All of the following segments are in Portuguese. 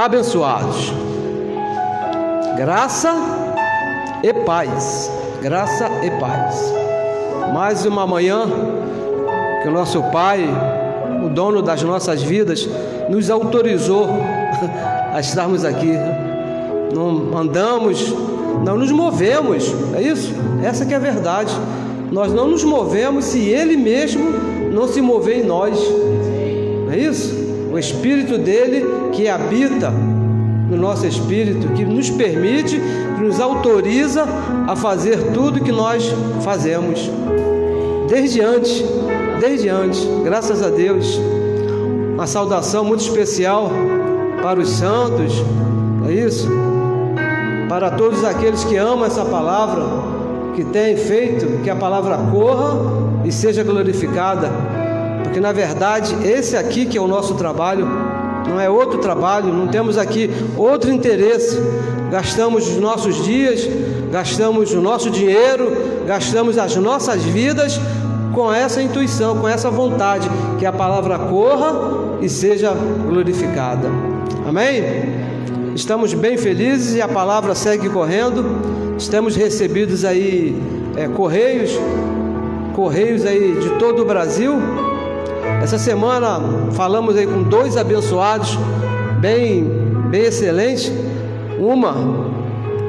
abençoados. Graça e paz. Graça e paz. Mais uma manhã que o nosso Pai, o dono das nossas vidas, nos autorizou a estarmos aqui. Não andamos, não nos movemos, é isso? Essa que é a verdade. Nós não nos movemos se Ele mesmo não se mover em nós, é isso? O Espírito dele que habita no nosso espírito, que nos permite, que nos autoriza a fazer tudo que nós fazemos desde antes, graças a Deus. Uma saudação muito especial para os santos, é isso? Para todos aqueles que amam essa palavra, que têm feito que a palavra corra e seja glorificada, porque na verdade esse aqui que é o nosso trabalho, não é outro trabalho, não temos aqui outro interesse. Gastamos os nossos dias, gastamos o nosso dinheiro, gastamos as nossas vidas com essa intuição, com essa vontade, que a palavra corra e seja glorificada. Amém? Estamos bem felizes e a palavra segue correndo. Estamos recebidos aí correios aí de todo o Brasil. Essa semana falamos aí com 2 abençoados bem excelentes. Uma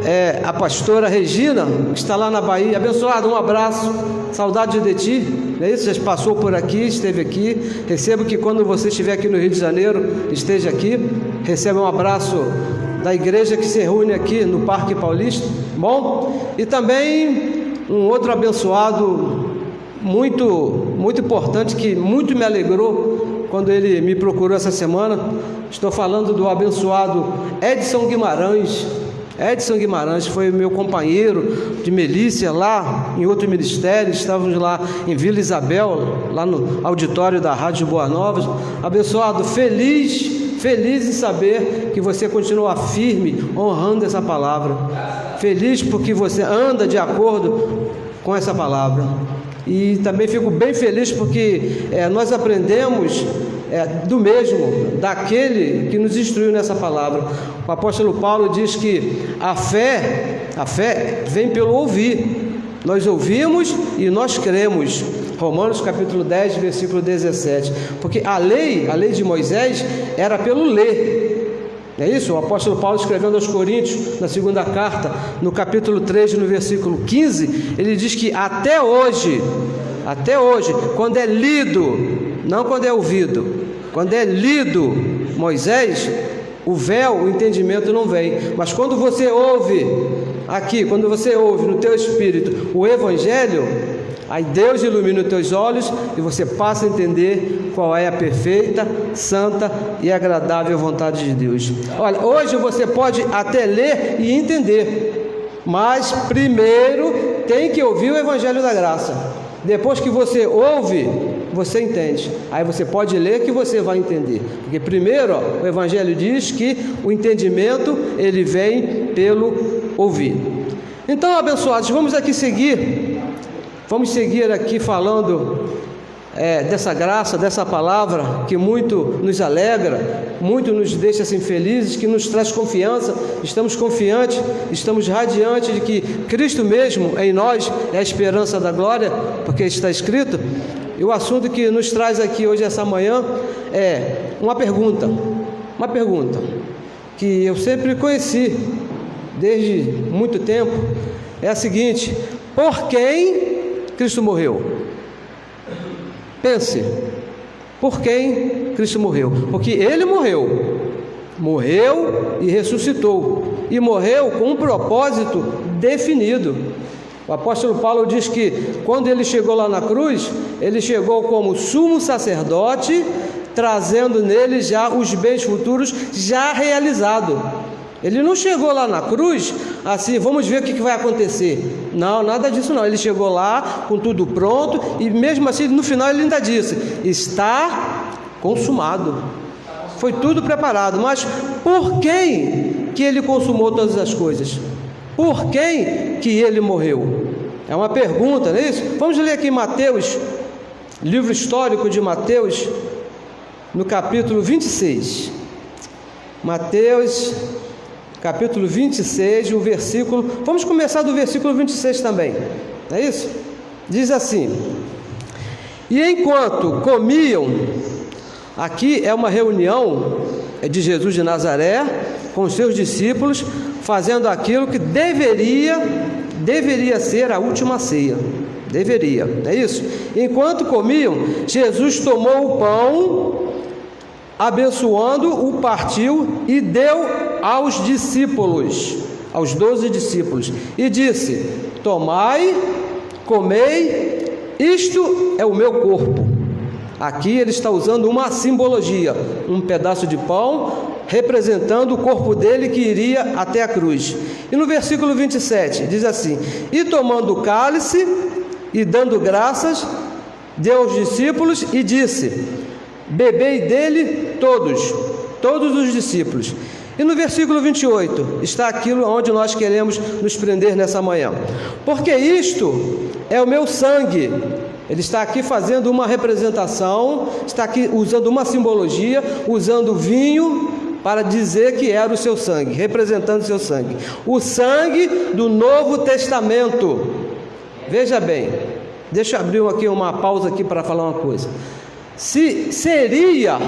é a pastora Regina, que está lá na Bahia. Abençoado, um abraço, saudade de ti. É isso, já passou por aqui, esteve aqui. Recebo que quando você estiver aqui no Rio de Janeiro, esteja aqui. Receba um abraço da igreja que se reúne aqui no Parque Paulista. Bom, e também um outro abençoado muito importante, que muito me alegrou quando ele me procurou essa semana. Estou falando do abençoado Edson Guimarães. Edson Guimarães foi meu companheiro de milícia lá em outro ministério. Estávamos lá em Vila Isabel, lá no auditório da Rádio Boa Nova. Abençoado, feliz em saber que você continua firme, honrando essa palavra. Feliz porque você anda de acordo com essa palavra. E também fico bem feliz porque nós aprendemos do mesmo, daquele que nos instruiu nessa palavra. O apóstolo Paulo diz que a fé vem pelo ouvir. Nós ouvimos e nós cremos. Romanos capítulo 10, versículo 17. Porque a lei de Moisés era pelo ler. É isso? O apóstolo Paulo, escrevendo aos Coríntios, na segunda carta, no capítulo 3, no versículo 15, ele diz que até hoje, quando é lido, não quando é ouvido, quando é lido Moisés, o véu, o entendimento não vem. Mas quando você ouve aqui, quando você ouve no teu espírito o Evangelho, aí Deus ilumina os teus olhos e você passa a entender qual é a perfeita, santa e agradável vontade de Deus. Olha, hoje você pode até ler e entender, mas primeiro tem que ouvir o Evangelho da Graça. Depois que você ouve, você entende. Aí você pode ler que você vai entender. Porque primeiro, o Evangelho diz que o entendimento, ele vem pelo ouvir. Então, abençoados, vamos seguir aqui falando dessa graça, dessa palavra que muito nos alegra, muito nos deixa assim felizes, que nos traz confiança. Estamos confiantes, estamos radiantes de que Cristo mesmo em nós é a esperança da glória, porque está escrito. E o assunto que nos traz aqui hoje, essa manhã, é uma pergunta que eu sempre conheci desde muito tempo. É a seguinte: por quem Cristo morreu? Pense, por quem Cristo morreu? Porque Ele morreu e ressuscitou, e morreu com um propósito definido. O apóstolo Paulo diz que quando ele chegou lá na cruz, ele chegou como sumo sacerdote, trazendo nele já os bens futuros já realizados. Ele não chegou lá na cruz assim, vamos ver o que vai acontecer. Não, nada disso não. Ele chegou lá com tudo pronto e mesmo assim no final ele ainda disse: está consumado. Foi tudo preparado. Mas por quem que ele consumou todas as coisas? Por quem que ele morreu? É uma pergunta, não é isso? Vamos ler aqui em Mateus, livro histórico de Mateus, no capítulo 26. Mateus, capítulo 26, o versículo... Vamos começar do versículo 26 também, não é isso? Diz assim: e enquanto comiam, aqui é uma reunião de Jesus de Nazaré com os seus discípulos, fazendo aquilo que deveria ser a última ceia. Deveria, não é isso? Enquanto comiam, Jesus tomou o pão, abençoando, o partiu e deu aos discípulos, aos 12 discípulos, e disse: tomai, comei, isto é o meu corpo. Aqui ele está usando uma simbologia, um pedaço de pão representando o corpo dele que iria até a cruz. E no versículo 27 diz assim: e tomando o cálice e dando graças, deu aos discípulos e disse: bebei dele todos os discípulos. E no versículo 28 está aquilo onde nós queremos nos prender nessa manhã: porque isto é o meu sangue. Ele está aqui fazendo uma representação, está aqui usando uma simbologia, usando vinho para dizer que era o seu sangue, representando o seu sangue, o sangue do Novo Testamento. Veja bem, deixa eu abrir aqui uma pausa aqui para falar uma coisa. Se seria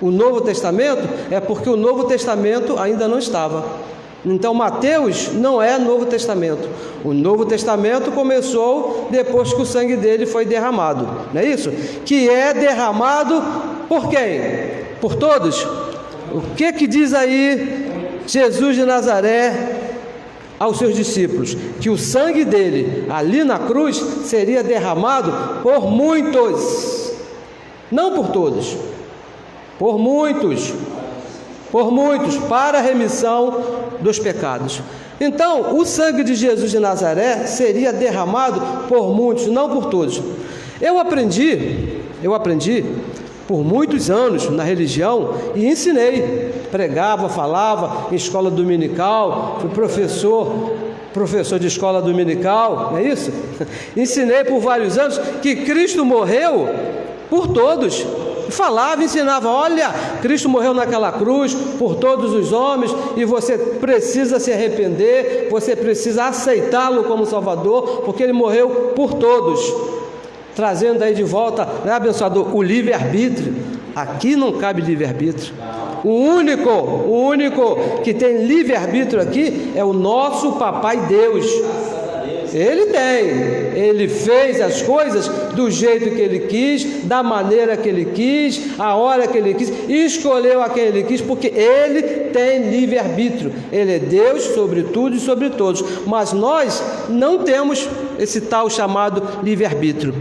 o Novo Testamento, é porque o Novo Testamento ainda não estava. Então Mateus não é Novo Testamento. O Novo Testamento começou depois que o sangue dele foi derramado, não é isso? Que é derramado por quem? Por todos. O que diz aí Jesus de Nazaré aos seus discípulos? Que o sangue dele ali na cruz seria derramado por muitos, não por todos, por muitos, para a remissão dos pecados. Então, o sangue de Jesus de Nazaré seria derramado por muitos, não por todos. Eu aprendi por muitos anos na religião e ensinei, pregava, falava em escola dominical, fui professor de escola dominical, não é isso? Ensinei por vários anos que Cristo morreu por todos. Falava, ensinava: olha, Cristo morreu naquela cruz por todos os homens e você precisa se arrepender, você precisa aceitá-lo como Salvador, porque ele morreu por todos. Trazendo aí de volta, né, abençoador, o livre-arbítrio. Aqui não cabe livre-arbítrio. O único que tem livre-arbítrio aqui é o nosso Papai Deus. Ele tem, ele fez as coisas do jeito que ele quis, da maneira que ele quis, a hora que ele quis, e escolheu a quem ele quis, porque ele tem livre-arbítrio. Ele é Deus sobre tudo e sobre todos, mas nós não temos esse tal chamado livre-arbítrio.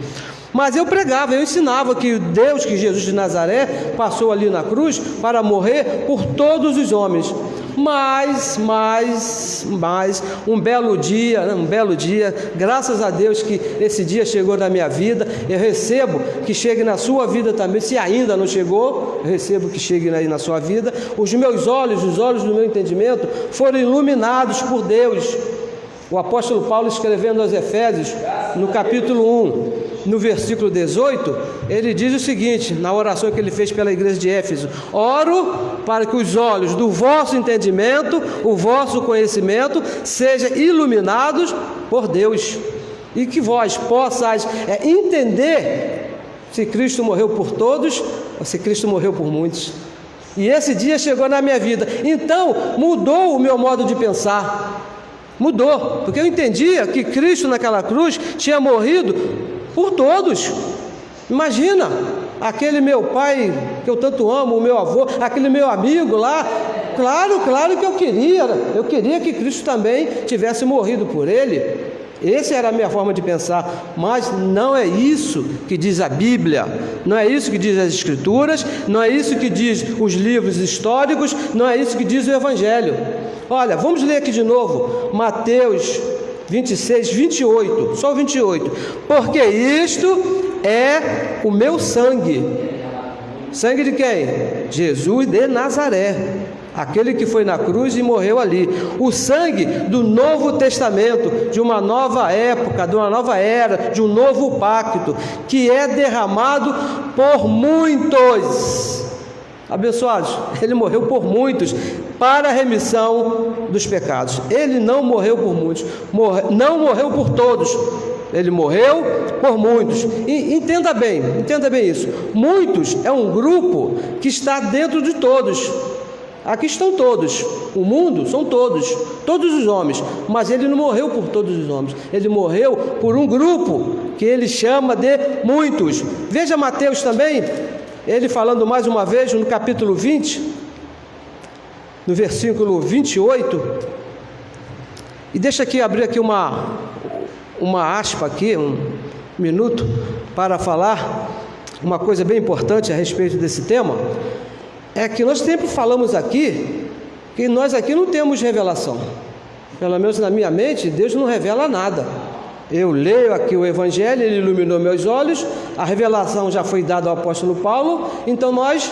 Mas eu pregava, eu ensinava que Deus, que Jesus de Nazaré, passou ali na cruz para morrer por todos os homens. Mas um belo dia, graças a Deus que esse dia chegou na minha vida. Eu recebo que chegue na sua vida também. Se ainda não chegou, eu recebo que chegue aí na sua vida. Os meus olhos, os olhos do meu entendimento foram iluminados por Deus. O apóstolo Paulo, escrevendo aos Efésios, no capítulo 1, no versículo 18, ele diz o seguinte, na oração que ele fez pela igreja de Éfeso: oro para que os olhos do vosso entendimento, o vosso conhecimento, sejam iluminados por Deus, e que vós possais entender se Cristo morreu por todos ou se Cristo morreu por muitos. E esse dia chegou na minha vida. Então mudou o meu modo de pensar. Mudou, porque eu entendia que Cristo naquela cruz tinha morrido por todos. Imagina, aquele meu pai que eu tanto amo, o meu avô, aquele meu amigo lá, claro que eu queria que Cristo também tivesse morrido por ele. Essa era a minha forma de pensar, mas não é isso que diz a Bíblia, não é isso que diz as Escrituras, não é isso que diz os livros históricos, não é isso que diz o Evangelho. Olha, vamos ler aqui de novo, Mateus 26, 28, só o 28. Porque isto é o meu sangue. Sangue de quem? Jesus de Nazaré, aquele que foi na cruz e morreu ali. O sangue do Novo Testamento, de uma nova época, de uma nova era, de um novo pacto, que é derramado por muitos. Abençoados, ele morreu por muitos, para a remissão dos pecados. Ele não morreu por muitos, não morreu por todos. Ele morreu por muitos. E entenda bem isso. Muitos é um grupo que está dentro de todos. Aqui estão todos. O mundo são todos os homens. Mas ele não morreu por todos os homens. Ele morreu por um grupo que ele chama de muitos. Veja Mateus também, ele falando mais uma vez no capítulo 20, no versículo 28. E deixa aqui abrir aqui uma aspa aqui, um minuto, para falar uma coisa bem importante a respeito desse tema. É que nós sempre falamos aqui que nós aqui não temos revelação. Pelo menos na minha mente, Deus não revela nada. Eu leio aqui o Evangelho, ele iluminou meus olhos, a revelação já foi dada ao apóstolo Paulo, então nós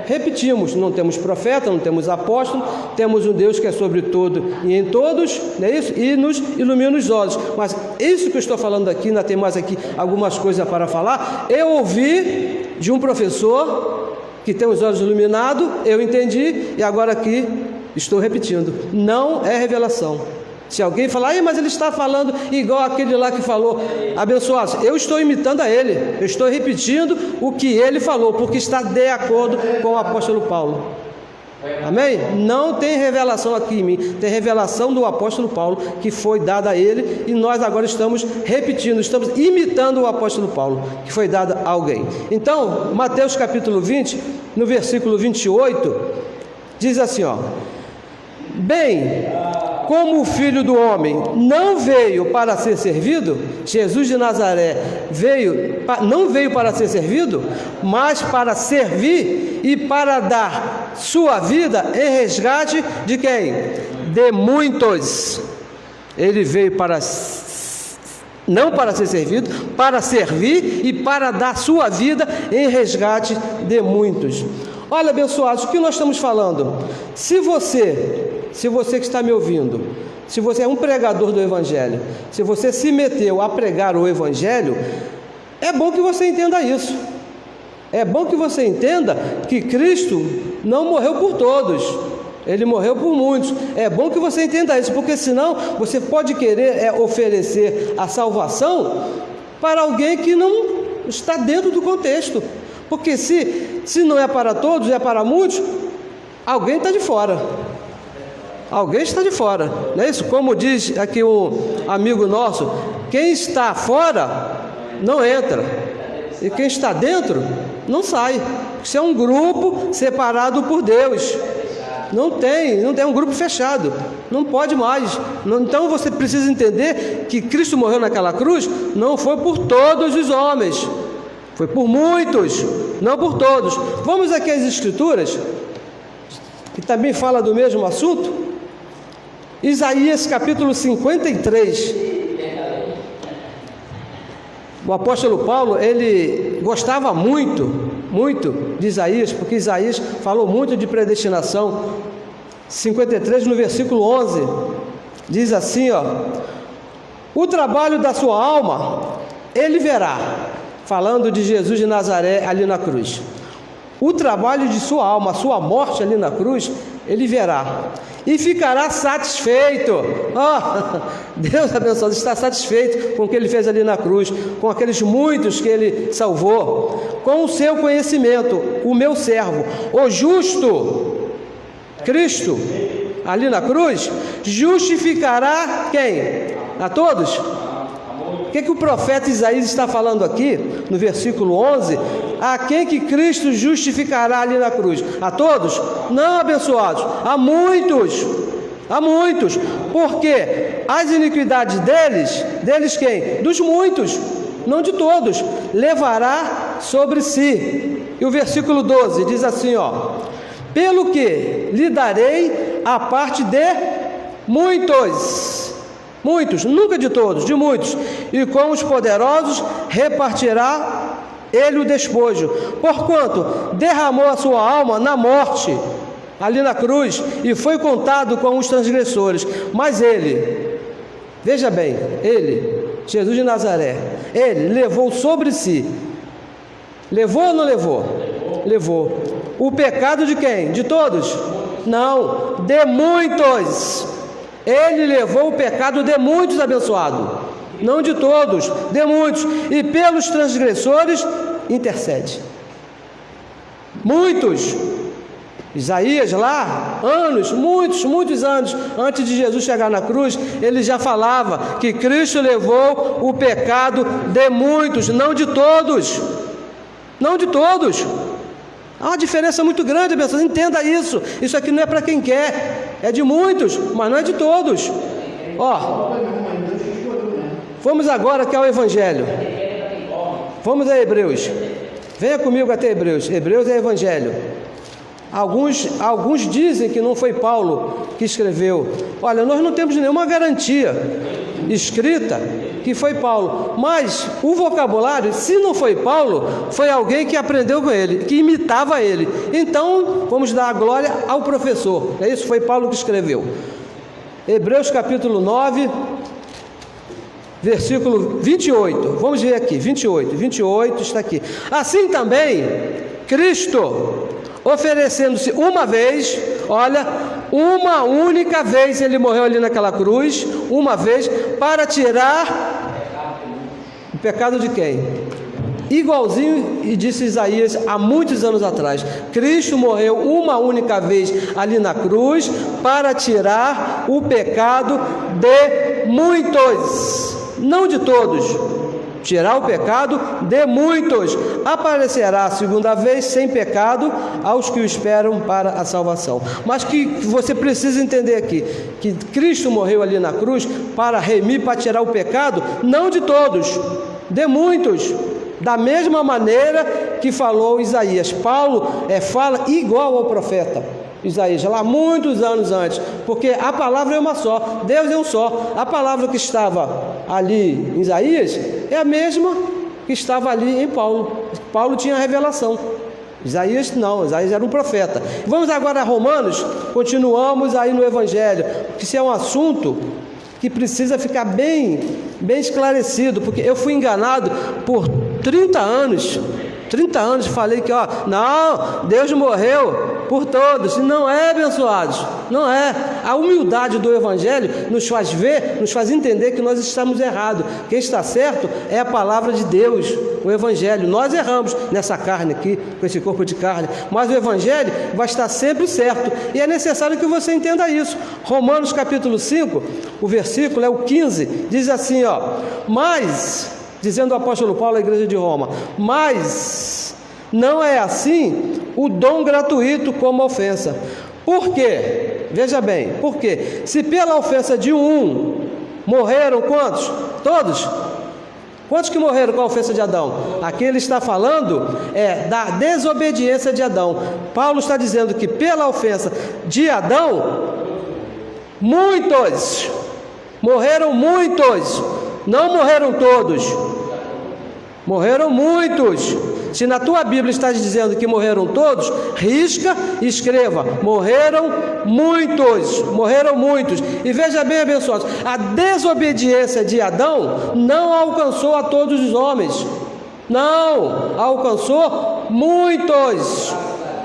repetimos, não temos profeta, não temos apóstolo, temos um Deus que é sobre tudo e em todos, não é isso? E nos ilumina os olhos. Mas isso que eu estou falando aqui, ainda tem mais aqui algumas coisas para falar. Eu ouvi de um professor que tem os olhos iluminados, eu entendi, e agora aqui estou repetindo, não é revelação. Se alguém falar, mas ele está falando igual aquele lá que falou, abençoados, eu estou imitando a ele, eu estou repetindo o que ele falou, porque está de acordo com o apóstolo Paulo. Amém? Não tem revelação aqui em mim, tem revelação do apóstolo Paulo, que foi dada a ele, e nós agora estamos repetindo, estamos imitando o apóstolo Paulo, que foi dada a alguém. Então, Mateus capítulo 20, no versículo 28, diz assim, bem, como o Filho do Homem não veio para ser servido, Jesus de Nazaré não veio para ser servido, mas para servir e para dar sua vida em resgate de quem? De muitos. Ele veio não para ser servido, para servir e para dar sua vida em resgate de muitos. Olha, abençoados, o que nós estamos falando? Se você que está me ouvindo, se você é um pregador do Evangelho, se você se meteu a pregar o Evangelho, é bom que você entenda isso. É bom que você entenda que Cristo não morreu por todos, Ele morreu por muitos. É bom que você entenda isso, porque senão você pode querer oferecer a salvação para alguém que não está dentro do contexto. Porque se não é para todos, é para muitos, alguém está de fora. Alguém está de fora, não é isso? Como diz aqui um amigo nosso, quem está fora não entra, e quem está dentro não sai. Isso é um grupo separado por Deus. Não tem um grupo fechado, não pode mais. Então você precisa entender que Cristo morreu naquela cruz, não foi por todos os homens, foi por muitos, não por todos. Vamos aqui às Escrituras, que também fala do mesmo assunto. Isaías capítulo 53. O apóstolo Paulo, ele gostava muito de Isaías, porque Isaías falou muito de predestinação. 53 no versículo 11, diz assim, o trabalho da sua alma, ele verá, falando de Jesus de Nazaré ali na cruz. O trabalho de sua alma, a sua morte ali na cruz, ele verá e ficará satisfeito. Deus abençoado, está satisfeito com o que ele fez ali na cruz, com aqueles muitos que ele salvou, com o seu conhecimento. O meu servo, o justo Cristo, ali na cruz, justificará quem? A todos? O que o profeta Isaías está falando aqui, no versículo 11? A quem que Cristo justificará ali na cruz? A todos? Não, abençoados, a muitos, porque as iniquidades deles quem? Dos muitos, não de todos, levará sobre si. E o versículo 12 diz assim, pelo que lhe darei a parte de muitos, nunca de todos, de muitos, e com os poderosos repartirá ele o despojo, porquanto derramou a sua alma na morte, ali na cruz, e foi contado com os transgressores. Mas ele, veja bem, ele, Jesus de Nazaré, ele levou sobre si, levou ou não levou? Levou o pecado de quem? De todos? Não, de muitos. Ele levou o pecado de muitos, abençoado. Não de todos, de muitos. E pelos transgressores intercede. Muitos. Isaías lá, muitos anos antes de Jesus chegar na cruz, ele já falava que Cristo levou o pecado de muitos, não de todos. Não de todos. Há uma diferença muito grande, pessoas, entenda isso. Isso aqui não é para quem quer, é de muitos, mas não é de todos. Ó, vamos agora aqui ao Evangelho. Vamos a Hebreus. Venha comigo até Hebreus. Hebreus é Evangelho. Alguns dizem que não foi Paulo que escreveu. Olha, nós não temos nenhuma garantia escrita que foi Paulo, mas o vocabulário, se não foi Paulo, foi alguém que aprendeu com ele, que imitava ele. Então, vamos dar a glória ao professor. É isso, foi Paulo que escreveu. Hebreus capítulo 9, versículo 28. Vamos ver aqui, 28 está aqui. Assim também, Cristo, oferecendo-se uma vez, olha, uma única vez ele morreu ali naquela cruz, uma vez, para tirar o pecado de quem? Igualzinho, e disse Isaías há muitos anos atrás, Cristo morreu uma única vez ali na cruz, para tirar o pecado de muitos, não de todos. Tirar o pecado de muitos. Aparecerá a segunda vez sem pecado aos que o esperam para a salvação. Mas que você precisa entender aqui, que Cristo morreu ali na cruz para remir, para tirar o pecado, não de todos, de muitos. Da mesma maneira que falou Isaías. Paulo fala igual ao profeta Isaías, lá muitos anos antes, porque a palavra é uma só, Deus é um só. A palavra que estava ali em Isaías é a mesma que estava ali em Paulo. Paulo tinha revelação, Isaías não, Isaías era um profeta. Vamos agora a Romanos, continuamos aí no Evangelho, que isso é um assunto que precisa ficar bem esclarecido, porque eu fui enganado por 30 anos, falei que, não, Deus morreu por todos, e não é, abençoados, não é. A humildade do Evangelho nos faz ver, nos faz entender que nós estamos errados. Quem está certo é a palavra de Deus, o Evangelho. Nós erramos nessa carne aqui, com esse corpo de carne, mas o Evangelho vai estar sempre certo, e é necessário que você entenda isso. Romanos capítulo 5, o versículo é o 15, diz assim, mas, dizendo o apóstolo Paulo à igreja de Roma, mas não é assim o dom gratuito como ofensa. Por quê? Veja bem, por quê? Se pela ofensa de um morreram quantos? Todos? Quantos que morreram com a ofensa de Adão? Aqui ele está falando da desobediência de Adão. Paulo está dizendo que pela ofensa de Adão, muitos morreram, muitos, não morreram todos, morreram muitos. Se na tua Bíblia está dizendo que morreram todos, risca e escreva, morreram muitos. E veja bem, abençoados, a desobediência de Adão não alcançou a todos os homens, não, alcançou muitos.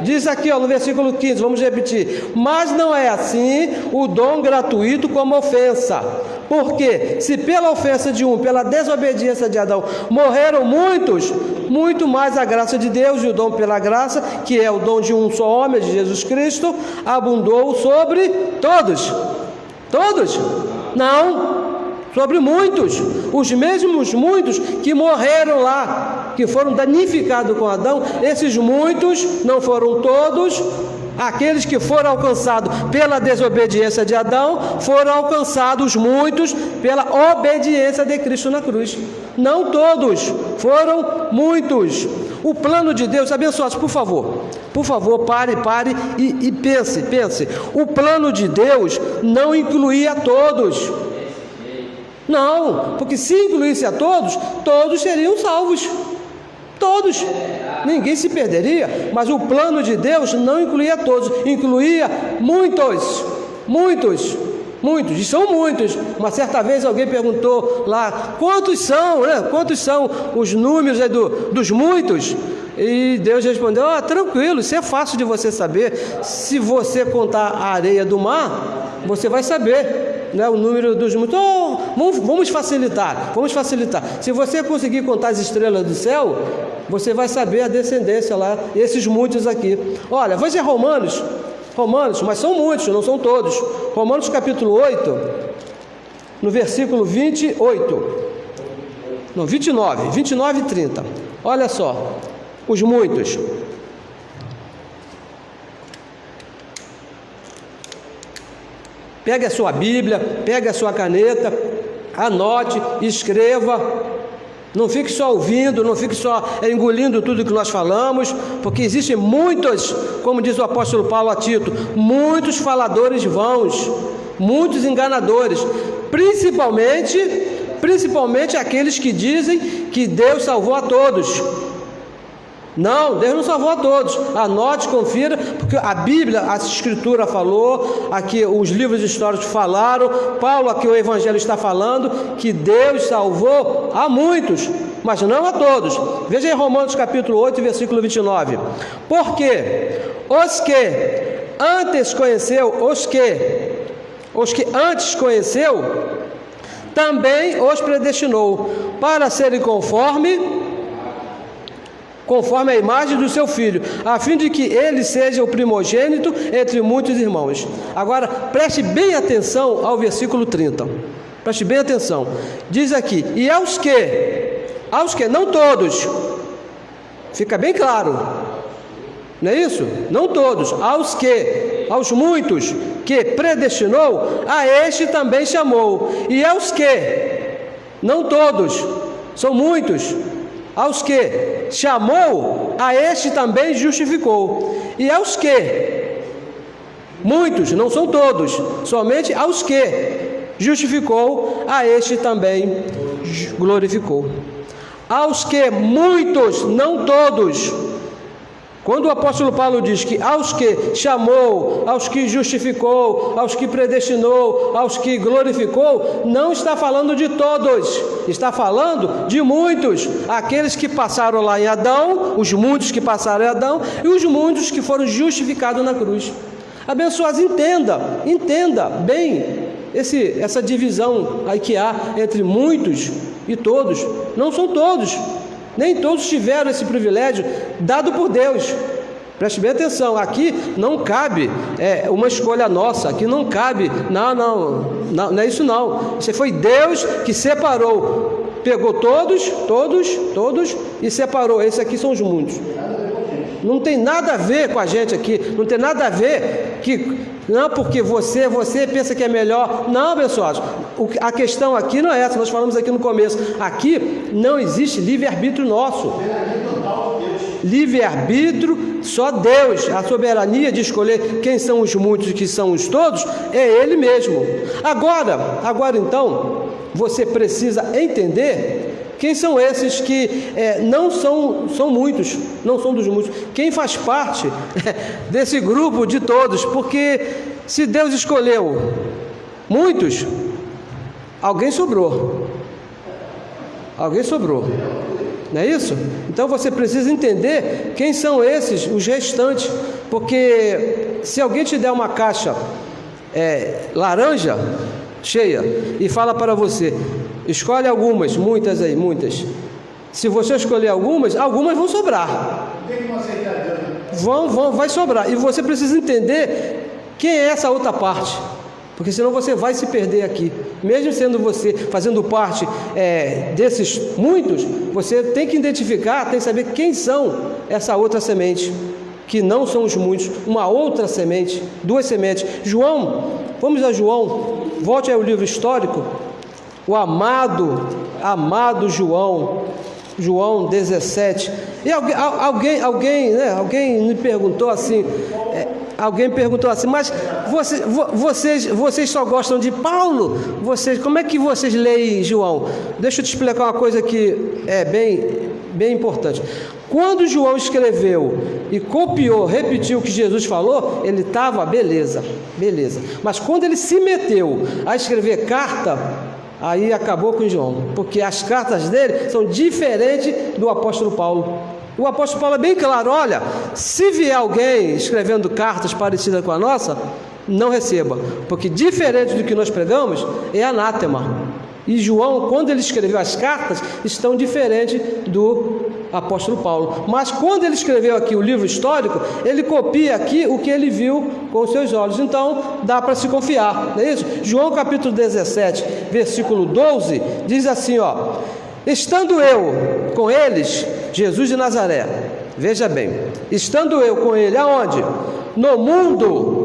Diz aqui no versículo 15, vamos repetir, mas não é assim o dom gratuito como ofensa, porque se pela ofensa de um, pela desobediência de Adão, morreram muitos, muito mais a graça de Deus e o dom pela graça, que é o dom de um só homem, de Jesus Cristo, abundou sobre todos. Todos? Não, sobre muitos, os mesmos muitos que morreram lá, que foram danificados com Adão. Esses muitos, não foram todos, aqueles que foram alcançados pela desobediência de Adão, foram alcançados muitos pela obediência de Cristo na cruz. Não todos, foram muitos. O plano de Deus, abençoados, por favor, pare e pense. O plano de Deus não incluía todos. Não, porque se incluísse a todos, todos seriam salvos. Todos, ninguém se perderia, mas o plano de Deus não incluía todos, incluía muitos, e são muitos. Uma certa vez alguém perguntou lá, quantos são os números dos muitos? E Deus respondeu: tranquilo, isso é fácil de você saber. Se você contar a areia do mar, você vai saber, né, o número dos muitos. Vamos facilitar. Se você conseguir contar as estrelas do céu, você vai saber a descendência lá, esses muitos aqui. Olha, vai ser Romanos, mas são muitos, não são todos. Romanos capítulo 8, no versículo 29 e 30. Olha só, os muitos. Pegue a sua Bíblia, pegue a sua caneta, anote, escreva. Não fique só ouvindo, não fique só engolindo tudo que nós falamos, porque existem muitos, como diz o apóstolo Paulo a Tito, muitos faladores vãos, muitos enganadores, principalmente aqueles que dizem que Deus salvou a todos. Não, Deus não salvou a todos. Anote, confira, porque a Bíblia, a Escritura falou, aqui os livros históricos falaram, Paulo aqui o Evangelho está falando, que Deus salvou a muitos, mas não a todos. Veja em Romanos capítulo 8, versículo 29. Porque os que antes conheceu, também os predestinou para serem conforme a imagem do seu Filho, a fim de que ele seja o primogênito entre muitos irmãos. Agora, preste bem atenção ao versículo 30. Preste bem atenção. Diz aqui: e aos que, não todos. Fica bem claro. Não é isso? Não todos. Aos muitos que predestinou, a este também chamou. E aos que, não todos, são muitos. Aos que chamou, a este também justificou. E aos que, muitos, não são todos, somente aos que justificou, a este também glorificou. Aos que muitos, não todos. Quando o apóstolo Paulo diz que aos que chamou, aos que justificou, aos que predestinou, aos que glorificou, não está falando de todos, está falando de muitos, aqueles que passaram lá em Adão, os muitos que passaram em Adão e os muitos que foram justificados na cruz. Abençoados, entenda bem essa divisão aí que há entre muitos e todos. Não são todos. Nem todos tiveram esse privilégio dado por Deus. Preste bem atenção, aqui não cabe uma escolha nossa, aqui não cabe, não é isso não. Isso foi Deus que separou, pegou todos e separou. Esses aqui são os muitos. Não tem nada a ver com a gente aqui, não tem nada a ver não, porque você pensa que é melhor. Não, abençoados, a questão aqui não é essa, nós falamos aqui no começo. Aqui não existe livre-arbítrio nosso. Livre-arbítrio, só Deus. A soberania de escolher quem são os muitos e quem são os todos, é Ele mesmo. Agora então, você precisa entender quem são esses que não são muitos, não são dos muitos. Quem faz parte desse grupo de todos? Porque se Deus escolheu muitos, alguém sobrou. Não é isso? Então você precisa entender quem são esses, os restantes. Porque se alguém te der uma caixa laranja cheia e fala para você: escolhe muitas. Se você escolher algumas vão sobrar. Vai sobrar. E você precisa entender quem é essa outra parte. Porque senão você vai se perder aqui. Mesmo sendo você fazendo parte desses muitos, você tem que identificar, tem que saber quem são essa outra semente, que não são os muitos, uma outra semente, duas sementes. Vamos a João, volte ao livro histórico, o amado João 17. E alguém me perguntou assim, mas vocês só gostam de Paulo? Como é que vocês leem João? Deixa eu te explicar uma coisa que é bem importante. Quando João escreveu e repetiu o que Jesus falou, ele estava beleza. Mas quando ele se meteu a escrever carta, aí acabou com João, porque as cartas dele são diferentes do apóstolo Paulo. O apóstolo Paulo é bem claro: olha, se vier alguém escrevendo cartas parecidas com a nossa, não receba, porque diferente do que nós pregamos, é anátema. E João, quando ele escreveu as cartas, estão diferentes do apóstolo Paulo. Mas quando ele escreveu aqui o livro histórico, ele copia aqui o que ele viu com os seus olhos. Então, dá para se confiar, não é isso? João capítulo 17, versículo 12, diz assim, ó: estando eu com eles, Jesus de Nazaré, veja bem, estando eu com ele, aonde? No mundo.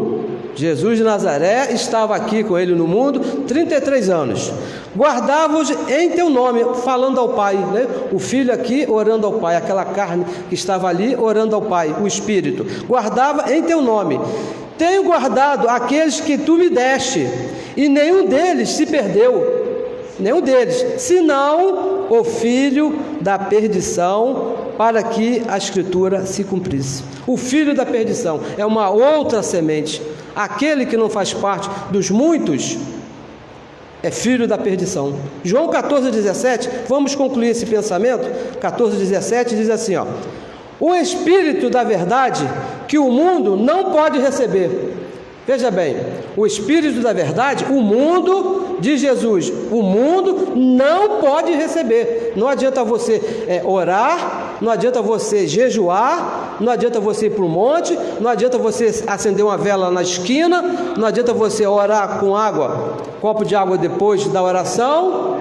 Jesus de Nazaré estava aqui com ele no mundo 33 anos. Guardava-os em teu nome, falando ao Pai, né? O Filho aqui orando ao Pai, aquela carne que estava ali orando ao Pai, o Espírito. Guardava em teu nome. Tenho guardado aqueles que tu me deste, e nenhum deles se perdeu. Nenhum deles, senão o filho da perdição, para que a Escritura se cumprisse. O filho da perdição é uma outra semente. Aquele que não faz parte dos muitos é filho da perdição. João 14,17, vamos concluir esse pensamento. 14,17 diz assim, ó: o Espírito da verdade que o mundo não pode receber. Veja bem, o Espírito da verdade, o mundo, diz Jesus, o mundo não pode receber. Não adianta você orar, não adianta você jejuar, não adianta você ir para o monte, não adianta você acender uma vela na esquina, não adianta você orar com água, copo de água depois da oração,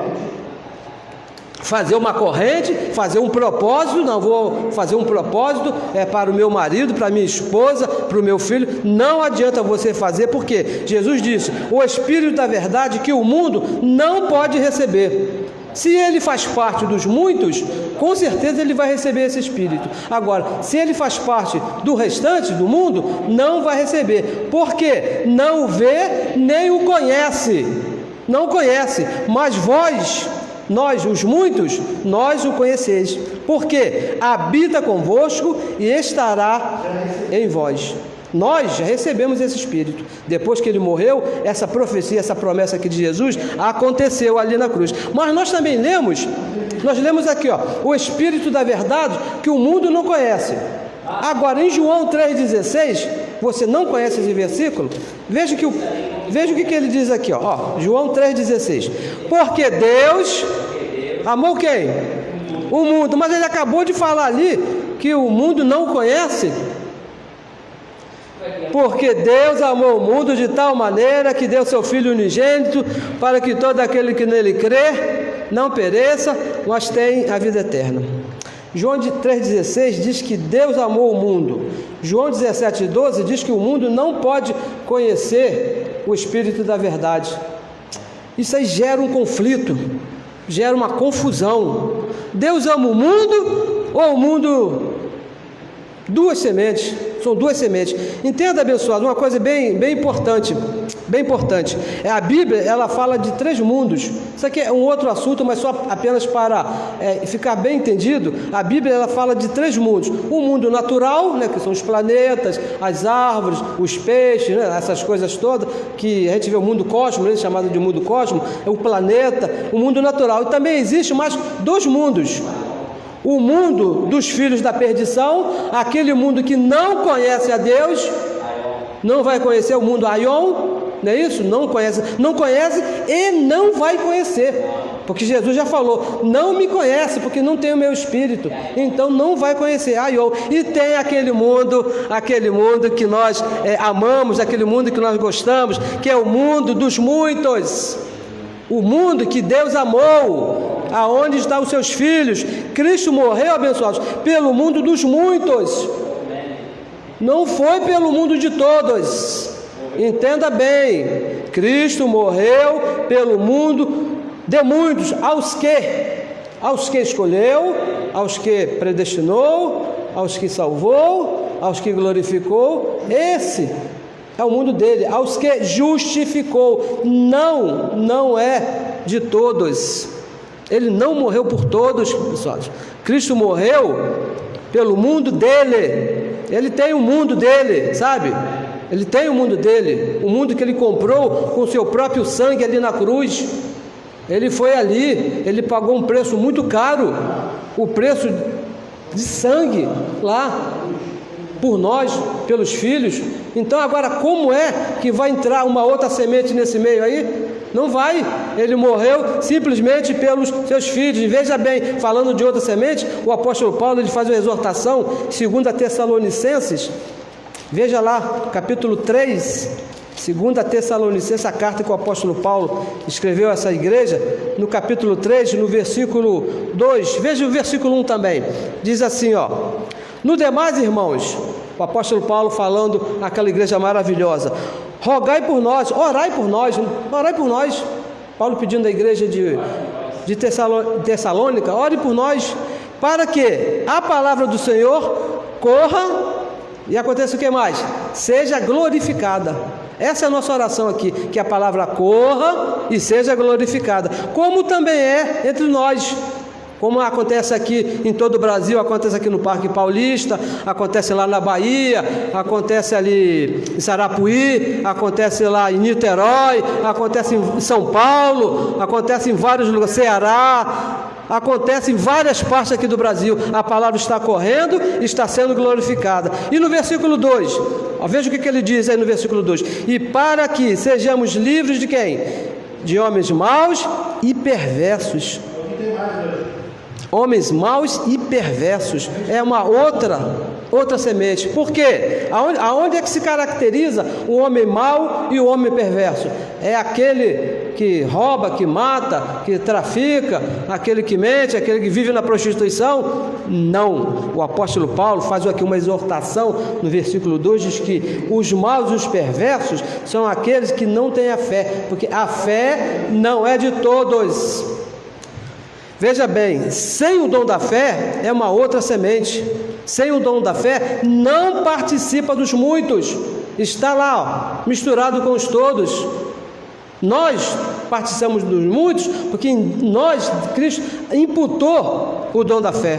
fazer uma corrente, fazer um propósito. Não vou fazer um propósito para o meu marido, para a minha esposa, para o meu filho. Não adianta você fazer, porque Jesus disse, o Espírito da verdade que o mundo não pode receber. Se ele faz parte dos muitos, com certeza ele vai receber esse Espírito. Agora, se ele faz parte do restante do mundo, não vai receber, porque não o vê nem o conhece. Não conhece, mas vós, nós, os muitos, nós o conheceis, porque habita convosco e estará em vós. Nós já recebemos esse Espírito. Depois que ele morreu, essa profecia, essa promessa aqui de Jesus aconteceu ali na cruz. Mas nós também lemos aqui, ó, o Espírito da verdade que o mundo não conhece. Agora, em João 3,16, você não conhece esse versículo? Veja o que ele diz aqui, ó, João 3,16. Porque Deus amou quem? O mundo. Mas ele acabou de falar ali que o mundo não conhece. Porque Deus amou o mundo de tal maneira que deu seu Filho unigênito, para que todo aquele que nele crê não pereça, mas tenha a vida eterna. João 3,16 diz que Deus amou o mundo. João 17,12 diz que o mundo não pode conhecer o Espírito da verdade. Isso aí gera um conflito, gera uma confusão. Deus ama o mundo ou o mundo? Duas sementes, são duas sementes. Entenda, abençoado, uma coisa bem importante, a Bíblia, ela fala de 3 mundos. Isso aqui é um outro assunto, mas só apenas para ficar bem entendido. A Bíblia, ela fala de 3 mundos: o mundo natural, né, que são os planetas, as árvores, os peixes, né, essas coisas todas, que a gente vê o mundo cósmico, né, chamado de mundo cósmico, é o planeta, o mundo natural. E também existe mais 2 mundos: o mundo dos filhos da perdição, aquele mundo que não conhece a Deus, não vai conhecer o mundo Aion, não é isso? Não conhece e não vai conhecer, porque Jesus já falou, não me conhece, porque não tem o meu Espírito, então não vai conhecer Aion. E tem aquele mundo que nós amamos, aquele mundo que nós gostamos, que é o mundo dos muitos, o mundo que Deus amou, aonde estão os seus filhos. Cristo morreu, abençoados, pelo mundo dos muitos, não foi pelo mundo de todos. Entenda bem, Cristo morreu pelo mundo de muitos, aos que escolheu, aos que predestinou, aos que salvou, aos que glorificou. Esse é o mundo dele. Aos que justificou, não é de todos. Ele não morreu por todos, pessoal. Cristo morreu pelo mundo dele. Ele tem o mundo dele, sabe? Ele tem o mundo dele, o mundo que ele comprou com seu próprio sangue ali na cruz. Ele foi ali, ele pagou um preço muito caro, o preço de sangue lá, por nós, pelos filhos. Então agora como é que vai entrar uma outra semente nesse meio aí? Não vai. Ele morreu simplesmente pelos seus filhos. E veja bem, falando de outra semente, o apóstolo Paulo ele faz uma exortação, 2 Tessalonicenses, veja lá, capítulo 3, 2 Tessalonicenses, a carta que o apóstolo Paulo escreveu a essa igreja, no capítulo 3, no versículo 2, veja o versículo 1 também, diz assim, ó: no demais, irmãos, o apóstolo Paulo falando àquela igreja maravilhosa, rogai por nós, orai por nós, Paulo pedindo à igreja de Tessalônica, ore por nós, para que a palavra do Senhor corra e aconteça o que mais? Seja glorificada. Essa é a nossa oração aqui, que a palavra corra e seja glorificada, como também é entre nós, como acontece aqui em todo o Brasil, acontece aqui no Parque Paulista, acontece lá na Bahia, acontece ali em Sarapuí, acontece lá em Niterói, acontece em São Paulo, acontece em vários lugares, Ceará, acontece em várias partes aqui do Brasil. A palavra está correndo e está sendo glorificada. E no versículo 2, veja o que ele diz aí no versículo 2: e para que sejamos livres de quem? De homens maus e perversos. Homens maus e perversos, é uma outra semente. Por quê? Aonde é que se caracteriza o homem mau e o homem perverso? É aquele que rouba, que mata, que trafica, aquele que mente, aquele que vive na prostituição? Não. O apóstolo Paulo faz aqui uma exortação no versículo 2, diz que os maus e os perversos são aqueles que não têm a fé, porque a fé não é de todos. Veja bem, sem o dom da fé é uma outra semente. Sem o dom da fé não participa dos muitos. Está lá, ó, misturado com os todos. Nós participamos dos muitos porque em nós Cristo imputou o dom da fé.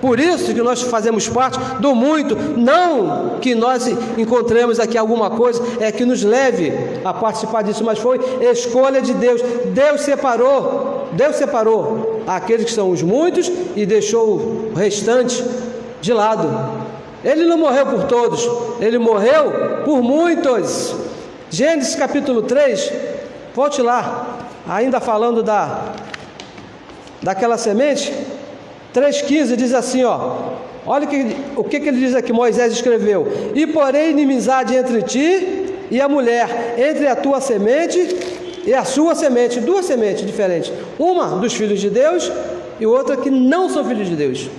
Por isso que nós fazemos parte do muito. Não que nós encontremos aqui alguma coisa que nos leve a participar disso, mas foi escolha de Deus. Deus separou aqueles que são os muitos e deixou o restante de lado. Ele não morreu por todos, ele morreu por muitos. Gênesis capítulo 3, volte lá, ainda falando daquela semente. 3,15 diz assim, ó, olha o que ele diz aqui, Moisés escreveu: e porém inimizade entre ti e a mulher, entre a tua semente e a sua semente. Duas sementes diferentes, uma dos filhos de Deus e outra que não são filhos de Deus,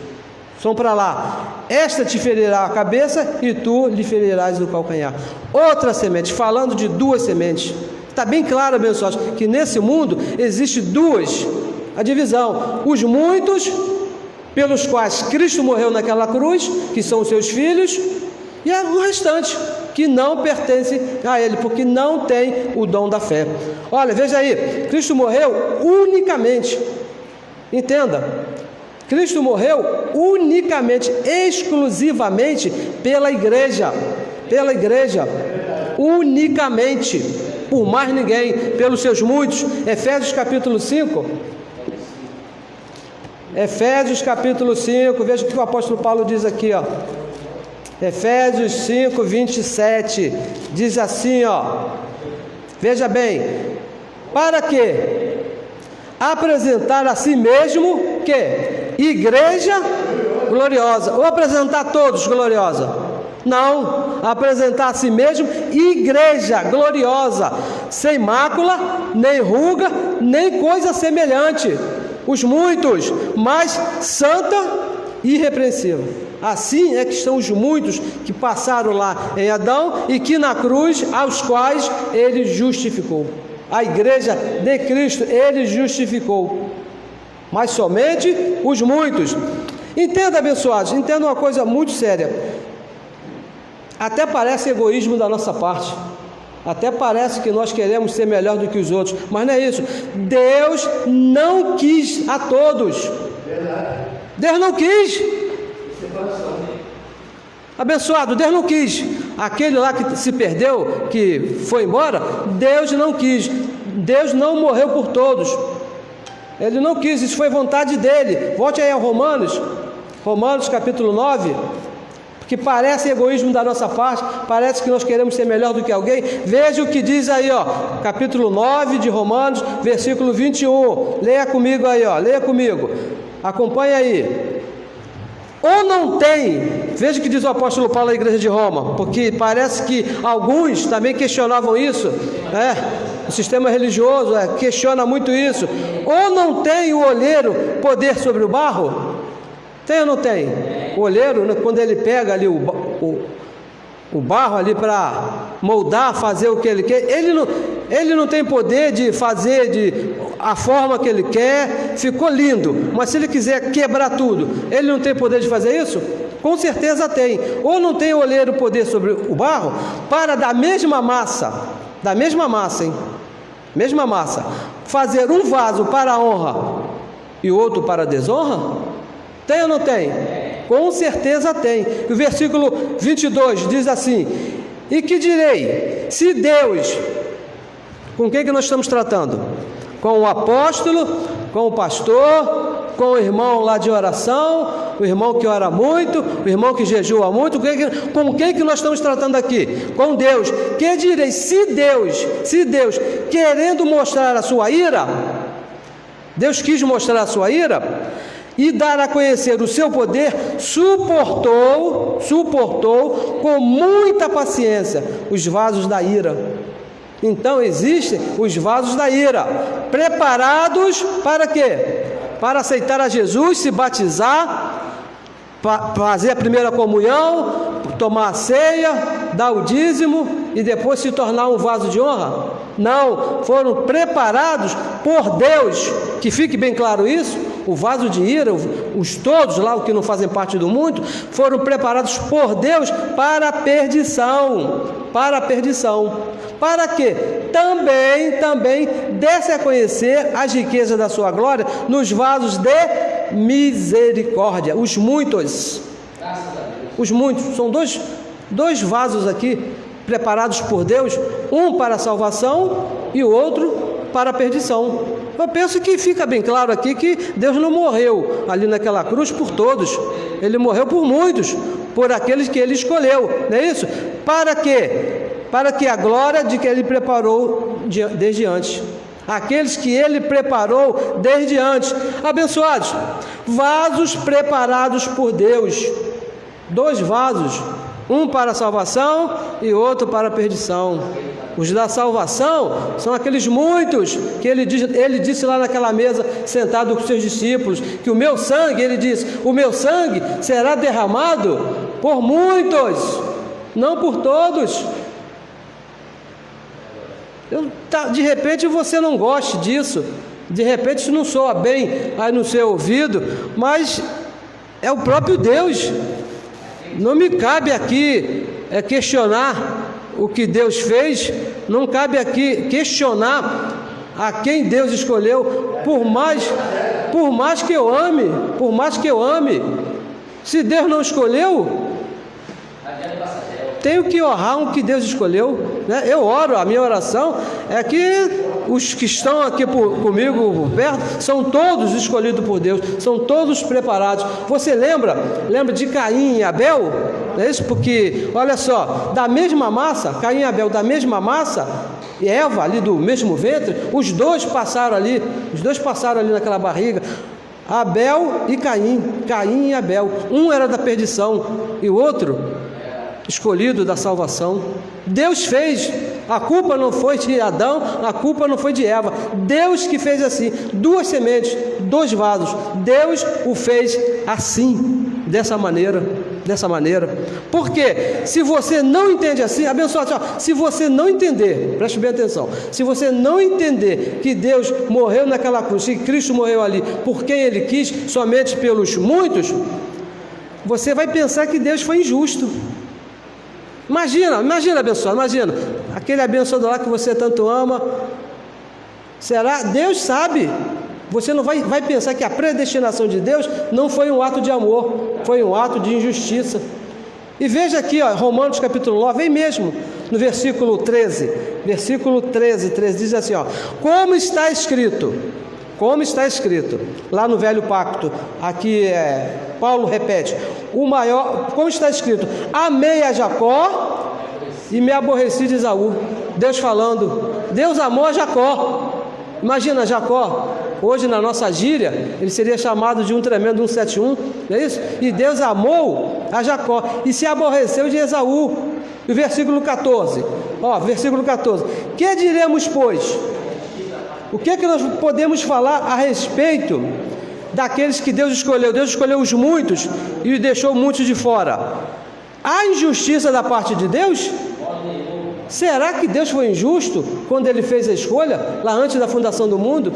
são para lá. Esta te ferirá a cabeça e tu lhe ferirás o calcanhar. Outra semente, falando de duas sementes. Está bem claro, abençoados, que nesse mundo existe a divisão: os muitos, pelos quais Cristo morreu naquela cruz, que são os seus filhos, e o restante, que não pertence a Ele, porque não tem o dom da fé. Olha, veja aí, Cristo morreu unicamente, entenda, Cristo morreu unicamente, exclusivamente pela igreja, unicamente, por mais ninguém, pelos seus muitos. Efésios capítulo 5, veja o que o apóstolo Paulo diz aqui, ó. Efésios 5, 27, diz assim, ó, veja bem, para que apresentar a si mesmo, que? Igreja gloriosa, ou apresentar todos gloriosa? Não, apresentar a si mesmo igreja gloriosa, sem mácula, nem ruga, nem coisa semelhante, os muitos, mas santa e irrepreensível. Assim é que estão os muitos que passaram lá em Adão e que na cruz, aos quais ele justificou. A igreja de Cristo ele justificou, mas somente os muitos. Entenda, abençoados, entenda uma coisa muito séria. Até parece egoísmo da nossa parte, até parece que nós queremos ser melhor do que os outros, mas não é isso. Deus não quis a todos. Deus não quis. Abençoado, Deus não quis. Aquele lá que se perdeu, que foi embora, Deus não quis. Deus não morreu por todos. Ele não quis, isso foi vontade dele. Volte aí a Romanos, Romanos capítulo 9, porque parece egoísmo da nossa parte, parece que nós queremos ser melhor do que alguém. Veja o que diz aí, capítulo 9 de Romanos, versículo 21. Leia comigo aí, leia comigo. Acompanha aí. Ou não tem, veja o que diz o apóstolo Paulo à igreja de Roma, porque parece que alguns também questionavam isso, o sistema religioso questiona muito isso. Ou não tem o olheiro poder sobre o barro? Tem ou não tem? O olheiro, quando ele pega ali o barro ali para moldar, fazer o que ele quer, ele não tem poder de fazer a forma que ele quer. Ficou lindo, mas se ele quiser quebrar tudo, ele não tem poder de fazer isso? Com certeza tem. Ou não tem o olheiro poder sobre o barro para da mesma massa, mesma massa, fazer um vaso para a honra e outro para a desonra? Tem ou não tem? Com certeza tem. O versículo 22 diz assim: e que direi? Se Deus, com quem que nós estamos tratando? Com o apóstolo, com o pastor, com o irmão lá de oração, o irmão que ora muito, o irmão que jejua muito. Com quem que nós estamos tratando aqui? Com Deus. Que direi? Se Deus, querendo mostrar a sua ira, Deus quis mostrar a sua ira e dar a conhecer o seu poder, suportou com muita paciência os vasos da ira. Então existem os vasos da ira, preparados para quê? Para aceitar a Jesus, se batizar, fazer a primeira comunhão, tomar a ceia, dar o dízimo e depois se tornar um vaso de honra? Não, foram preparados por Deus. Que fique bem claro isso. O vaso de ira, os todos lá, os que não fazem parte do mundo, foram preparados por Deus para a perdição. Para quê? Também desse a conhecer as riquezas da sua glória nos vasos de misericórdia. Os muitos, são dois vasos aqui, preparados por Deus, um para a salvação e o outro para a perdição. Eu penso que fica bem claro aqui que Deus não morreu ali naquela cruz por todos. Ele morreu por muitos, por aqueles que Ele escolheu, não é isso? Para quê? Para que a glória de que Ele preparou desde antes. Aqueles que Ele preparou desde antes. Abençoados, vasos preparados por Deus. 2 vasos, um para a salvação e outro para a perdição. Os da salvação são aqueles muitos que ele disse lá naquela mesa, sentado com seus discípulos, que o meu sangue, ele disse, o meu sangue será derramado por muitos, não por todos. De repente você não goste disso, de repente isso não soa bem aí no seu ouvido, mas é o próprio Deus. Não me cabe aqui questionar o que Deus fez, não cabe aqui questionar a quem Deus escolheu, por mais que eu ame, se Deus não escolheu, tenho que honrar o que Deus escolheu, né? Eu oro, a minha oração é que os que estão aqui comigo por perto são todos escolhidos por Deus, são todos preparados. Você lembra de Caim e Abel? Não é isso? Porque, olha só, da mesma massa, Caim e Abel, da mesma massa, e Eva ali do mesmo ventre, os dois passaram ali naquela barriga. Abel e Caim e Abel, um era da perdição e o outro escolhido da salvação. Deus fez, a culpa não foi de Adão, a culpa não foi de Eva, Deus que fez assim, 2 sementes, 2 vasos, Deus o fez assim, dessa maneira, porque se você não entende assim, abençoado, se você não entender, preste bem atenção, se você não entender que Deus morreu naquela cruz, que Cristo morreu ali, por quem Ele quis, somente pelos muitos, você vai pensar que Deus foi injusto. Imagina, abençoado, imagina, aquele abençoado lá que você tanto ama, será? Deus sabe, você não vai pensar que a predestinação de Deus não foi um ato de amor, foi um ato de injustiça. E veja aqui, Romanos capítulo 9, vem mesmo, no versículo 13 diz assim, como está escrito, como está escrito, lá no Velho Pacto, aqui Paulo repete, como está escrito, amei a Jacó e me aborreci de Esaú. Deus falando, Deus amou a Jacó. Imagina Jacó, hoje na nossa gíria, ele seria chamado de um tremendo 171, não é isso? E Deus amou a Jacó e se aborreceu de Esaú. E o versículo 14, versículo 14, que diremos, pois? O que nós podemos falar a respeito daqueles que Deus escolheu? Deus escolheu os muitos e os deixou muitos de fora. Há injustiça da parte de Deus? Será que Deus foi injusto quando Ele fez a escolha, lá antes da fundação do mundo?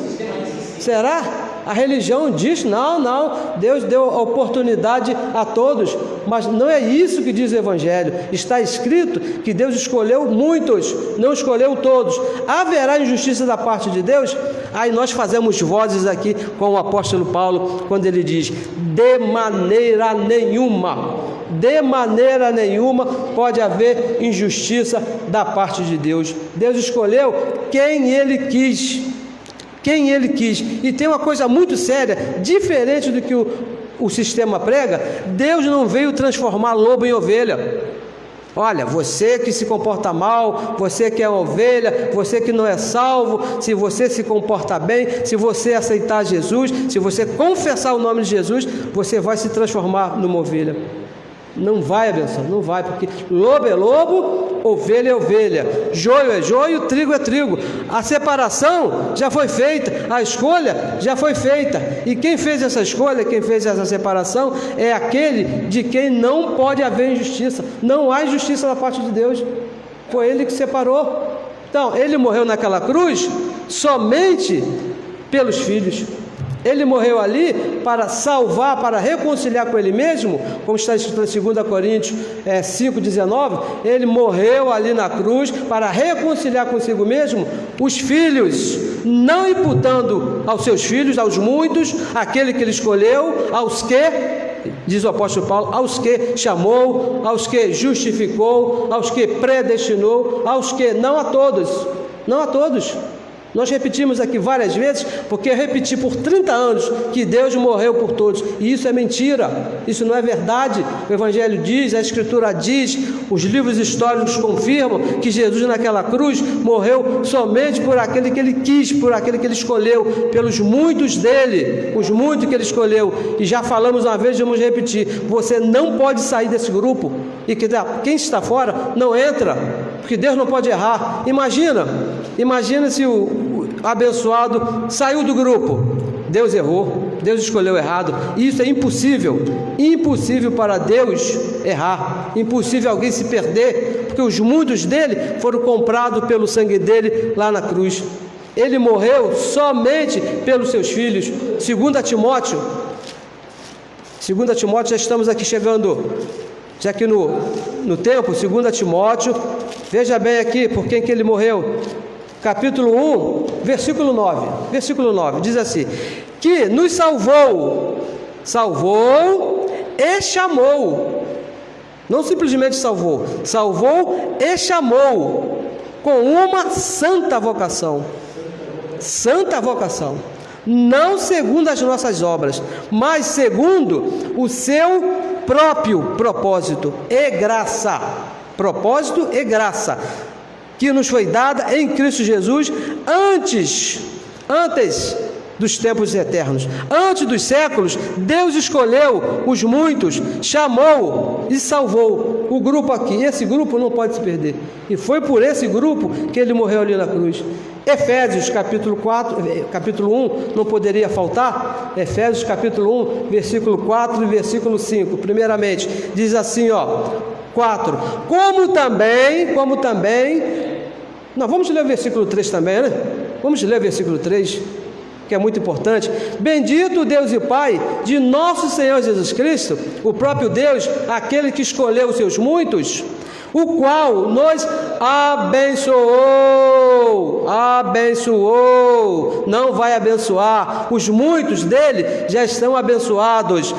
Será? A religião diz, não, Deus deu a oportunidade a todos, mas não é isso que diz o Evangelho. Está escrito que Deus escolheu muitos, não escolheu todos. Haverá injustiça da parte de Deus? Aí nós fazemos vozes aqui com o apóstolo Paulo, quando ele diz, de maneira nenhuma pode haver injustiça da parte de Deus. Deus escolheu quem Ele quis. E tem uma coisa muito séria, diferente do que o sistema prega. Deus não veio transformar lobo em ovelha. Olha, você que se comporta mal, você que é ovelha, você que não é salvo, se você se comporta bem, se você aceitar Jesus, se você confessar o nome de Jesus, você vai se transformar numa ovelha. Não vai, abençoado, não vai, porque lobo é lobo, ovelha é ovelha, joio é joio, trigo é trigo. A separação já foi feita, a escolha já foi feita, e quem fez essa escolha, quem fez essa separação, é aquele de quem não pode haver injustiça. Não há injustiça da parte de Deus, foi Ele que separou. Então, Ele morreu naquela cruz somente pelos filhos. Ele morreu ali para salvar, para reconciliar com Ele mesmo, como está escrito em 2 Coríntios 5,19, Ele morreu ali na cruz para reconciliar consigo mesmo os filhos, não imputando aos seus filhos, aos muitos, aquele que Ele escolheu, aos que, diz o apóstolo Paulo, aos que chamou, aos que justificou, aos que predestinou, aos que, não a todos. Nós repetimos aqui várias vezes, porque eu repeti por 30 anos que Deus morreu por todos, e isso é mentira, isso não é verdade. O Evangelho diz, a Escritura diz, os livros históricos confirmam que Jesus naquela cruz morreu somente por aquele que Ele quis, por aquele que Ele escolheu, pelos muitos dele, os muitos que Ele escolheu. E já falamos uma vez, vamos repetir, você não pode sair desse grupo, e quem está fora não entra, porque Deus não pode errar. Imagina se o abençoado saiu do grupo, Deus errou, Deus escolheu errado. Isso é impossível para Deus errar, impossível alguém se perder, porque os muitos dele foram comprados pelo sangue dele lá na cruz. Ele morreu somente pelos seus filhos. 2 Timóteo, já estamos aqui chegando, já aqui no tempo. 2 Timóteo, veja bem aqui por quem que ele morreu. Capítulo 1, versículo 9, diz assim, que nos salvou e chamou, não simplesmente salvou e chamou, com uma santa vocação, não segundo as nossas obras, mas segundo o seu próprio propósito e graça, que nos foi dada em Cristo Jesus antes dos tempos eternos, antes dos séculos. Deus escolheu os muitos, chamou e salvou o grupo aqui. Esse grupo não pode se perder, e foi por esse grupo que ele morreu ali na cruz. Efésios capítulo 1, não poderia faltar. Efésios capítulo 1, versículo 4 e versículo 5, primeiramente, diz assim, 4, como também, não, vamos ler o versículo 3 também, né? Vamos ler o versículo 3, que é muito importante. Bendito Deus e Pai de nosso Senhor Jesus Cristo, o próprio Deus, aquele que escolheu os seus muitos, o qual nos abençoou, não vai abençoar, os muitos dele já estão abençoados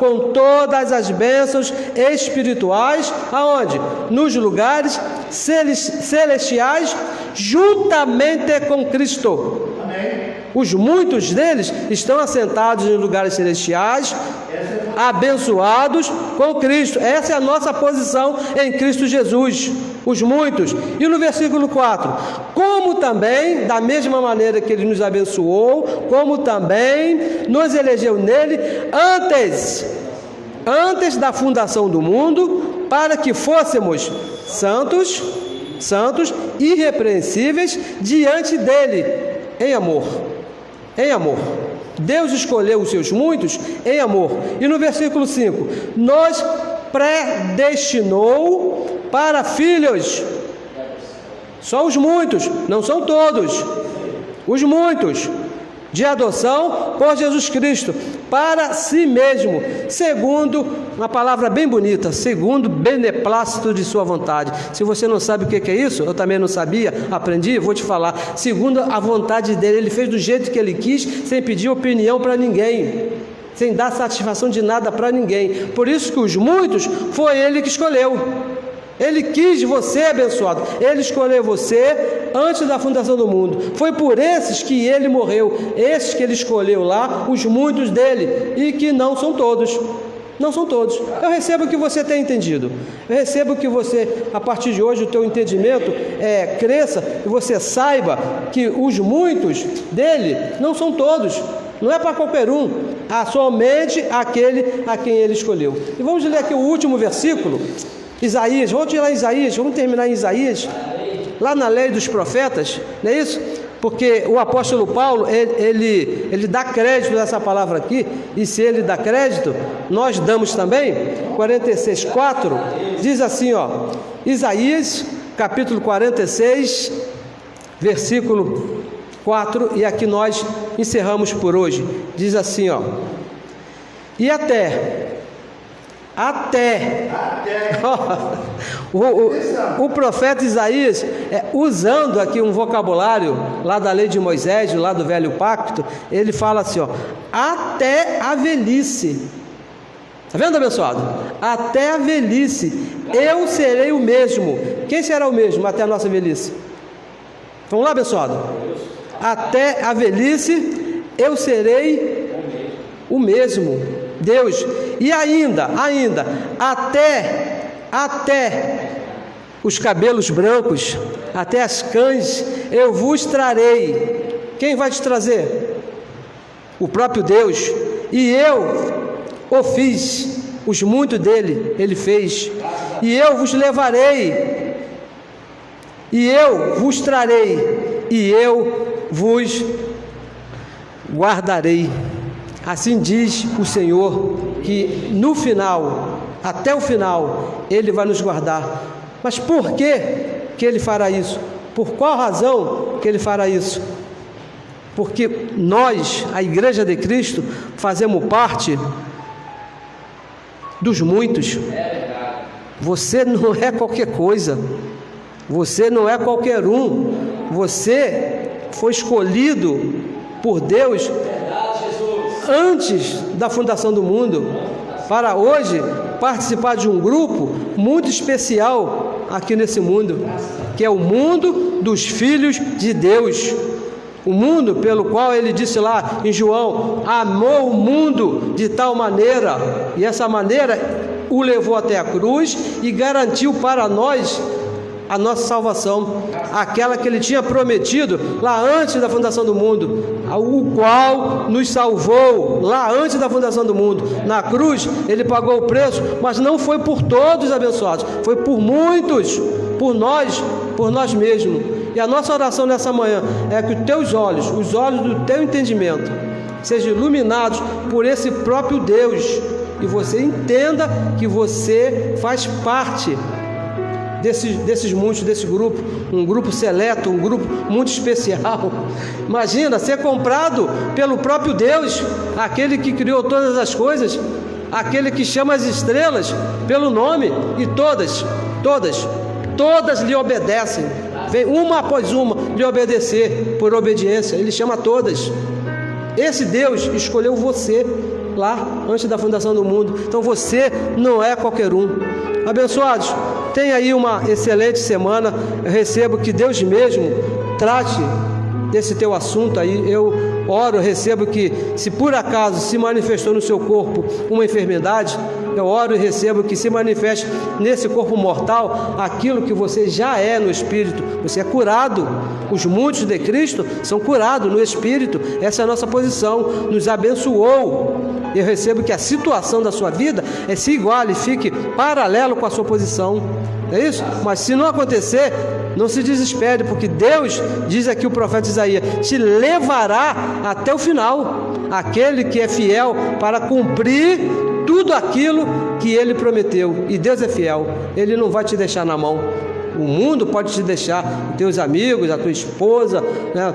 com todas as bênçãos espirituais, aonde? Nos lugares celestiais, juntamente com Cristo. Amém. Os muitos deles estão assentados em lugares celestiais, abençoados com Cristo. Essa é a nossa posição em Cristo Jesus. Os muitos. E no versículo 4: como também, da mesma maneira que Ele nos abençoou, como também nos elegeu nele antes da fundação do mundo, para que fôssemos santos, irrepreensíveis diante dele, em amor. Deus escolheu os seus muitos em amor. E no versículo 5: nos predestinou para filhos. Só os muitos, não são todos. Os muitos, de adoção por Jesus Cristo, para si mesmo, segundo uma palavra bem bonita, segundo o beneplácito de sua vontade. Se você não sabe o que é isso, eu também não sabia, aprendi, vou te falar. Segundo a vontade dele, ele fez do jeito que ele quis, sem pedir opinião para ninguém, sem dar satisfação de nada para ninguém. Por isso que os muitos foi ele que escolheu. Ele quis você abençoado. Ele escolheu você antes da fundação do mundo. Foi por esses que ele morreu. Esses que ele escolheu lá, os muitos dele. E que não são todos. Não são todos. Eu recebo que você tenha entendido. Eu recebo que você, a partir de hoje, o teu entendimento cresça. E você saiba que os muitos dele não são todos. Não é para qualquer um. Há somente aquele a quem ele escolheu. E vamos ler aqui o último versículo. Isaías, vamos tirar Isaías, vamos terminar em Isaías, lá na lei dos profetas, não é isso? Porque o apóstolo Paulo, ele dá crédito nessa palavra aqui, e se ele dá crédito, nós damos também. 46:4, diz assim, ó, Isaías, capítulo 46, versículo 4, e aqui nós encerramos por hoje. Diz assim, ó, e até o profeta Isaías, usando aqui um vocabulário lá da lei de Moisés, lá do velho pacto, ele fala assim, ó, até a velhice. Está vendo, abençoado? Até a velhice eu serei o mesmo. Quem será o mesmo até a nossa velhice? Vamos lá, abençoado? Até a velhice eu serei o mesmo. Deus, e ainda, até os cabelos brancos, até as cães, eu vos trarei. Quem vai te trazer? O próprio Deus. E eu o fiz, os muitos dele, ele fez. E eu vos levarei, e eu vos trarei, e eu vos guardarei. Assim diz o Senhor, que no final, até o final, Ele vai nos guardar. Mas por que Ele fará isso? Por qual razão que Ele fará isso? Porque nós, a Igreja de Cristo, fazemos parte dos muitos. Você não é qualquer coisa, você não é qualquer um, você foi escolhido por Deus antes da fundação do mundo, para hoje participar de um grupo muito especial aqui nesse mundo, que é o mundo dos filhos de Deus. O mundo pelo qual ele disse lá em João, amou o mundo de tal maneira, e essa maneira o levou até a cruz e garantiu para nós a nossa salvação, aquela que ele tinha prometido lá antes da fundação do mundo, o qual nos salvou lá antes da fundação do mundo. Na cruz ele pagou o preço, mas não foi por todos abençoados, foi por muitos, por nós mesmos. E a nossa oração nessa manhã é que os teus olhos, os olhos do teu entendimento, sejam iluminados por esse próprio Deus, e você entenda que você faz parte desses muitos, desse grupo, um grupo seleto, um grupo muito especial. Imagina, ser comprado pelo próprio Deus, aquele que criou todas as coisas, aquele que chama as estrelas pelo nome, e todas lhe obedecem, vem uma após uma lhe obedecer por obediência, ele chama todas. Esse Deus escolheu você lá antes da fundação do mundo, então você não é qualquer um. Abençoados, tenha aí uma excelente semana. Eu recebo que Deus mesmo trate desse teu assunto aí. Eu oro, recebo que, se por acaso se manifestou no seu corpo uma enfermidade, eu oro e recebo que se manifeste nesse corpo mortal aquilo que você já é no Espírito. Você é curado. Os muitos de Cristo são curados no Espírito. Essa é a nossa posição. Nos abençoou. Eu recebo que a situação da sua vida se iguale, fique paralelo com a sua posição. É isso? Mas se não acontecer, não se desespere, porque Deus, diz aqui o profeta Isaías, te levará até o final. Aquele que é fiel para cumprir tudo aquilo que Ele prometeu. E Deus é fiel, Ele não vai te deixar na mão. O mundo pode te deixar, os teus amigos, a tua esposa, né,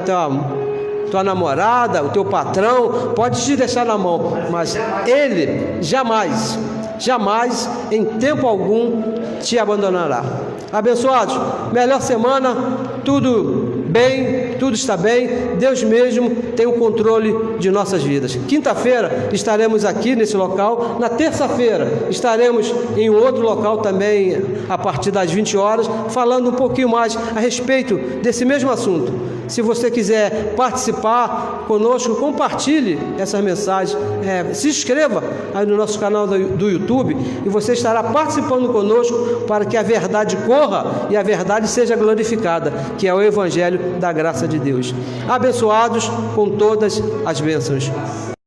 tua namorada, o teu patrão, pode te deixar na mão, mas Ele jamais, em tempo algum, te abandonará. Abençoados, melhor semana, tudo bem, tudo está bem, Deus mesmo tem o controle de nossas vidas. Quinta-feira estaremos aqui nesse local, na terça-feira estaremos em um outro local também, a partir das 20 horas, falando um pouquinho mais a respeito desse mesmo assunto. Se você quiser participar conosco, compartilhe essas mensagens, se inscreva aí no nosso canal do YouTube e você estará participando conosco para que a verdade corra e a verdade seja glorificada, que é o Evangelho da graça de Deus. Abençoados com todas as bênçãos.